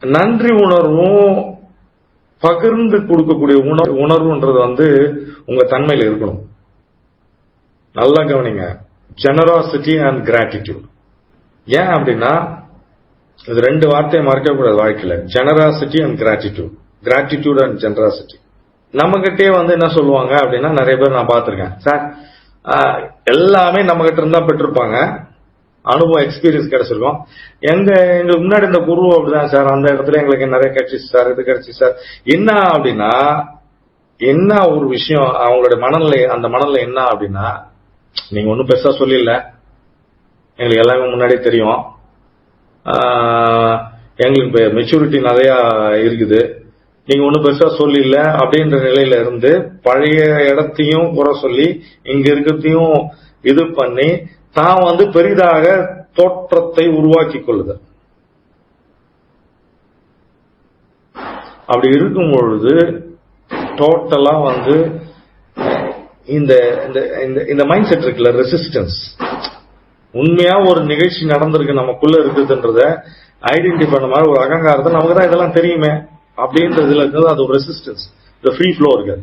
நன்றி உணர்வும் பகிர்ந்து கொடுக்கக்கூடிய உணர்வுன்றது உங்க தன்மையில இருக்கணும். நல்லா கவனிங்க, ஜெனராசிட்டி அண்ட் கிராட்டிடியூட். ஏன் அப்படின்னா இது ரெண்டு வார்த்தையை மறக்க கூடாது வாழ்க்கையில, generosity and gratitude, gratitude and generosity. நம்ம கிட்டே என்ன சொல்லுவாங்க அப்படின்னா, நிறைய பேர் நான் பார்த்திருக்கேன், சார் எல்லாமே நம்ம கிட்ட இருந்தா பெற்றிருப்பாங்க, அனுபவம் எக்ஸ்பீரியன்ஸ் கிடைச்சிருக்கும். எங்களுக்கு முன்னாடி இந்த குரு அப்படிதான் சார், அந்த இடத்துல எங்களுக்கு நிறைய கிடைச்சிச்சு சார், இது கிடைச்சிச்சு சார். என்ன அப்படின்னா, என்ன ஒரு விஷயம் அவங்களுடைய மனநிலை, அந்த மனநிலை என்ன அப்படின்னா, நீங்க ஒன்னும் பெருசா சொல்லல, எங்களுக்கு எல்லாமே முன்னாடியே தெரியும், எங்களுக்கு மெச்சூரிட்டி நிறைய இருக்குது, நீங்க ஒன்னும் பெருசா சொல்லல அப்படின்ற நிலையில இருந்து பழைய இடத்தையும் குறை சொல்லி இங்க இருக்கிறதையும் இது பண்ணி தான் பெரிதாக தோற்றத்தை உருவாக்கி கொள்ளுது. அப்படி இருக்கும் பொழுது டோட்டலா இந்த மைண்ட் செட் இருக்குல்ல, ரெசிஸ்டன்ஸ். உண்மையா ஒரு நிகழ்ச்சி நடந்திருக்கு நமக்குள்ள இருக்குதுன்றத ஐடென்டிஃபை பண்ண மாதிரி ஒரு அகங்காரத்தை, நமக்கு தான் இதெல்லாம் தெரியுமே அப்படின்றதுல இருக்கிறது, அது ஒரு ரெசிஸ்டன்ஸ். இந்த ஃப்ரீ ஃப்ளோ இருக்கு.